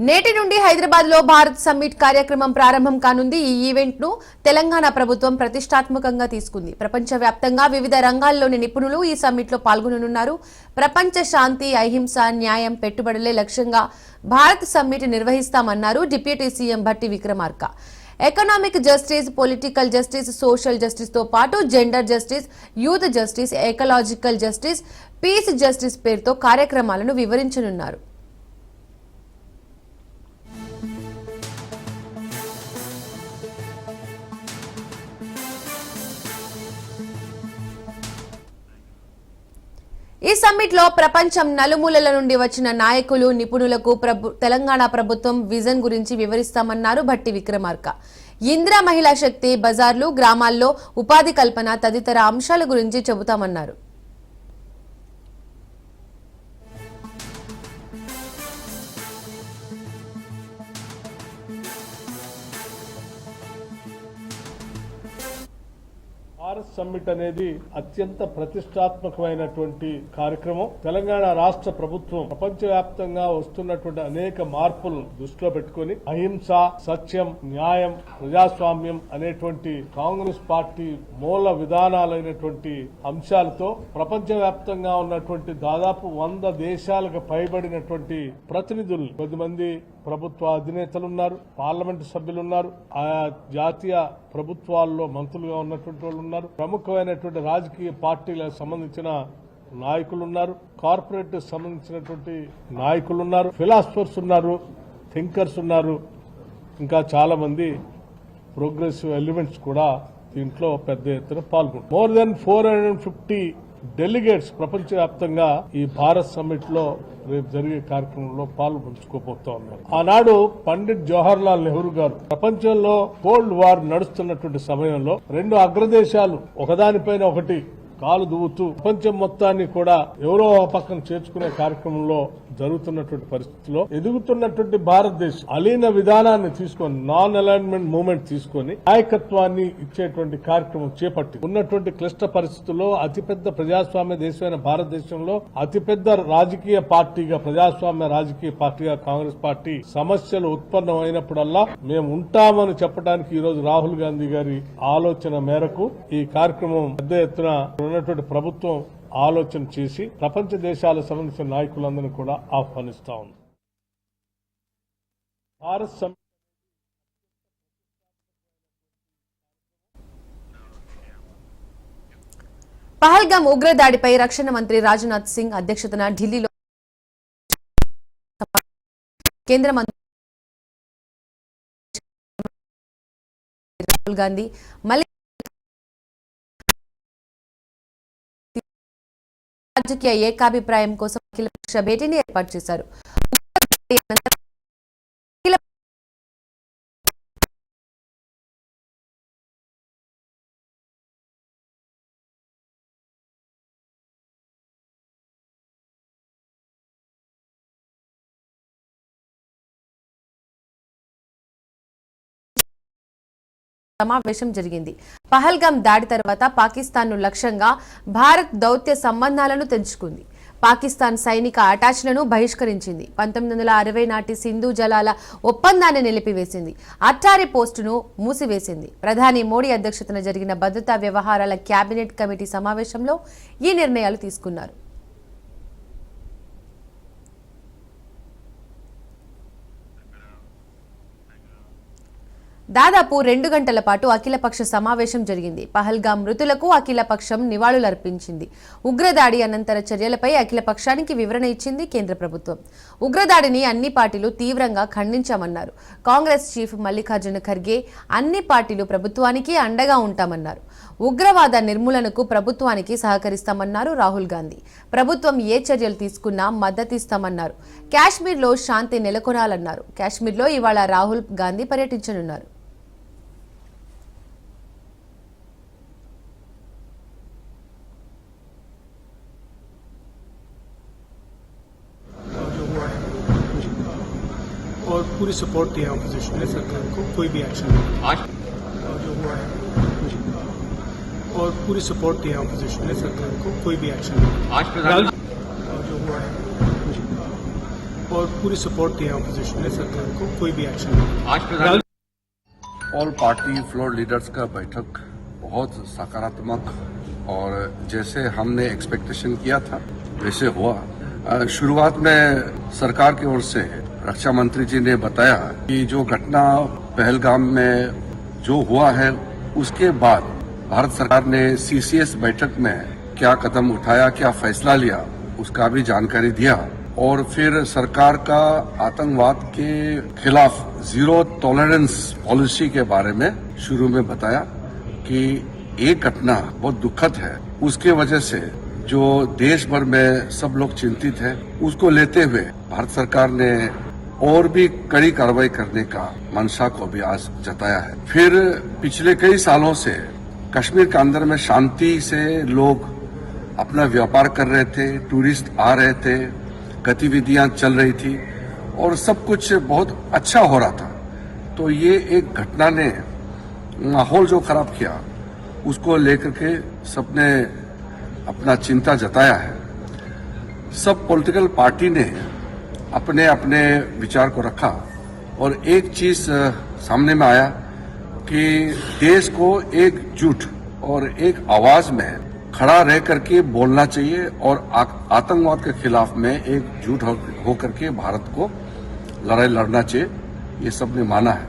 నేటి నుండి హైదరాబాద్ లో భారత్ సమ్మిట్ కార్యక్రమం ప్రారంభం కానుంది. ఈ ఈవెంట్ ను తెలంగాణ ప్రభుత్వం ప్రతిష్టాత్మకంగా తీసుకుంది. ప్రపంచవ్యాప్తంగా వివిధ రంగాల్లోని నిపుణులు ఈ సమ్మిట్ లో పాల్గొననున్నారు. ప్రపంచ శాంతి, అహింస, న్యాయం, పెట్టుబడులే లక్ష్యంగా భారత్ సమ్మిట్ నిర్వహిస్తామన్నారు deputy CM Bhatti Vikramarka. Economic justice, political justice, social justice తో పాటు gender justice, youth justice, ecological justice, peace justice పేరుతో కార్యక్రమాలను వివరించనున్నారు. ఈ సమ్మిట్ లో ప్రపంచం నలుమూలల నుండి వచ్చిన నాయకులు, నిపుణులకు తెలంగాణ ప్రభుత్వం విజన్ గురించి వివరిస్తామన్నారు భట్టి విక్రమార్క. ఇందిరా మహిళా శక్తి, బజార్లు, గ్రామాల్లో ఉపాధి కల్పన తదితర అంశాల గురించి చెబుతామన్నారు. భారత్ సమ్మిట్ అనేది అత్యంత ప్రతిష్టాత్మకమైనటువంటి కార్యక్రమం. తెలంగాణ రాష్ట్ర ప్రభుత్వం ప్రపంచవ్యాప్తంగా వస్తున్నటువంటి అనేక మార్పులు దృష్టిలో పెట్టుకుని అహింస, సత్యం, న్యాయం, ప్రజాస్వామ్యం అనేటువంటి కాంగ్రెస్ పార్టీ మూల విధానాలైనటువంటి అంశాలతో ప్రపంచవ్యాప్తంగా ఉన్నటువంటి దాదాపు 100 దేశాలకు పైబడినటువంటి ప్రతినిధులు, కొద్దిమంది ప్రభుత్వ అధినేతలు ఉన్నారు, పార్లమెంటు సభ్యులు ఉన్నారు, ఆయా జాతీయ ప్రభుత్వాల్లో మంత్రులుగా ఉన్నటువంటి వాళ్ళు ఉన్నారు, ప్రముఖమైనటువంటి రాజకీయ పార్టీలకు సంబంధించిన నాయకులు ఉన్నారు, కార్పొరేట్ సంబంధించినటువంటి నాయకులు ఉన్నారు, ఫిలాసఫర్స్ ఉన్నారు, థింకర్స్ ఉన్నారు, ఇంకా చాలా మంది ప్రోగ్రెసివ్ ఎలిమెంట్స్ కూడా దీంట్లో పెద్ద ఎత్తున పాల్గొంటారు. మోర్ దెన్ 450 డెలిగేట్స్ ప్రపంచవ్యాప్తంగా ఈ భారత్ సమ్మిట్ లో రేపు జరిగే కార్యక్రమంలో పాల్గొంచుకోబోతా ఉన్నారు. ఆనాడు పండిట్ జవహర్ లాల్ నెహ్రూ గారు ప్రపంచంలో కోల్డ్ వార్ నడుస్తున్నటువంటి సమయంలో 2 అగ్రదేశాలు ఒకదానిపైన ఒకటి కాలు దువ్వుతూ ప్రపంచం మొత్తాన్ని కూడా ఎవరో ఒక పక్కన చేర్చుకునే కార్యక్రమంలో జరుగుతున్నటువంటి పరిస్థితిలో ఎదుగుతున్నటువంటి భారతదేశం అలీన విధానాన్ని తీసుకొని, నాన్ అలైన్మెంట్ మూవ్మెంట్ తీసుకొని నాయకత్వాన్ని ఇచ్చేటువంటి కార్యక్రమం చేపట్టి ఉన్నటువంటి క్లిష్ట పరిస్థితుల్లో అతిపెద్ద ప్రజాస్వామ్య దేశమైన భారతదేశంలో అతిపెద్ద రాజకీయ పార్టీగా, ప్రజాస్వామ్య రాజకీయ పార్టీగా కాంగ్రెస్ పార్టీ సమస్యలు ఉత్పన్నమైనప్పుడల్లా మేము ఉంటామని చెప్పడానికి ఈ రోజు రాహుల్ గాంధీ గారి ఆలోచన మేరకు ఈ కార్యక్రమం పెద్ద ఎత్తున ఉన్నటువంటి ప్రభుత్వం ఆలోచన చేసి ప్రపంచ దేశాలకు సంబంధించిన నాయకులందరినీ కూడా ఆహ్వానిస్తా ఉంది. భారత్ సమ్మిట్ పహల్గామ్ ఉగ్రదాడిపై రక్షణ మంత్రి రాజ్నాథ్ సింగ్ అధ్యక్షతన ఢిల్లీలో కేంద్ర మంత్రి రాహుల్ గాంధీ రాజకీయ ఏకాభిప్రాయం కోసం అఖిలపక్ష భేటీని ఏర్పాటు చేశారు. సమావేశం జరిగింది. పహల్గామ్ దాడి తర్వాత పాకిస్తాన్ ను లక్ష్యంగా భారత్ దౌత్య సంబంధాలను తెంచుకుంది. పాకిస్తాన్ సైనిక అటాచ్లను బహిష్కరించింది. 1960 నాటి సింధు జలాల ఒప్పందాన్ని నిలిపివేసింది. అట్టారీ పోస్టును మూసివేసింది. ప్రధాని మోడీ అధ్యక్షతన జరిగిన భద్రతా వ్యవహారాల కేబినెట్ కమిటీ సమావేశంలో ఈ నిర్ణయాలు తీసుకున్నారు. దాదాపు 2 గంటల పాటు అఖిలపక్ష సమావేశం జరిగింది. పహల్గామ్ మృతులకు అఖిలపక్షం నివాళులర్పించింది. ఉగ్రదాడి అనంతర చర్యలపై అఖిలపక్షానికి వివరణ ఇచ్చింది కేంద్ర ప్రభుత్వం. ఉగ్రదాడిని అన్ని పార్టీలు తీవ్రంగా ఖండించామన్నారు. కాంగ్రెస్ చీఫ్ మల్లికార్జున ఖర్గే అన్ని పార్టీలు ప్రభుత్వానికి అండగా ఉంటామన్నారు. ఉగ్రవాద నిర్మూలనకు ప్రభుత్వానికి సహకరిస్తామన్నారు రాహుల్ గాంధీ. ప్రభుత్వం ఏ చర్యలు తీసుకున్నా మద్దతిస్తామన్నారు. కాశ్మీర్లో శాంతి నెలకొనాలన్నారు. కాశ్మీర్లో ఇవాళ రాహుల్ గాంధీ పర్యటించనున్నారు. और पूरी सपोर्ट दिया अपोजिशन ने सरकार को, कोई भी एक्शन नहीं जो हुआ है, और पूरी सपोर्ट दिया अपोजिशन ने सरकार को, कोई भी एक्शन नहीं जो हुआ है, और और पूरी सपोर्ट दी है ऑपोजिशन ने सरकार को, कोई भी एक्शन नहीं। ऑल पार्टी फ्लोर लीडर्स का बैठक बहुत सकारात्मक और जैसे हमने एक्सपेक्टेशन किया था वैसे हुआ। शुरुआत में सरकार की ओर से रक्षा मंत्री जी ने बताया कि जो घटना पहलगाम में जो हुआ है उसके बाद भारत सरकार ने सीसीएस बैठक में क्या कदम उठाया, क्या फैसला लिया, उसका भी जानकारी दिया। और फिर सरकार का आतंकवाद के खिलाफ जीरो टॉलरेंस पॉलिसी के बारे में शुरू में बताया कि एक घटना बहुत दुखद है, उसके वजह से जो देश भर में सब लोग चिंतित हैं, उसको लेते हुए भारत सरकार ने और भी कड़ी कार्रवाई करने का मंशा को भी आज जताया है। फिर पिछले कई सालों से कश्मीर के अंदर में शांति से लोग अपना व्यापार कर रहे थे, टूरिस्ट आ रहे थे, गतिविधियां चल रही थी और सब कुछ बहुत अच्छा हो रहा था। तो ये एक घटना ने माहौल जो खराब किया उसको लेकर के सबने अपना चिंता जताया है। सब पॉलिटिकल पार्टी ने अपने अपने विचार को रखा और एक चीज सामने में आया कि देश को एकजुट और एक आवाज में खड़ा रह करके बोलना चाहिए और आतंकवाद के खिलाफ में एकजुट होकर के भारत को लड़ाई लड़ना चाहिए, ये सबने माना है।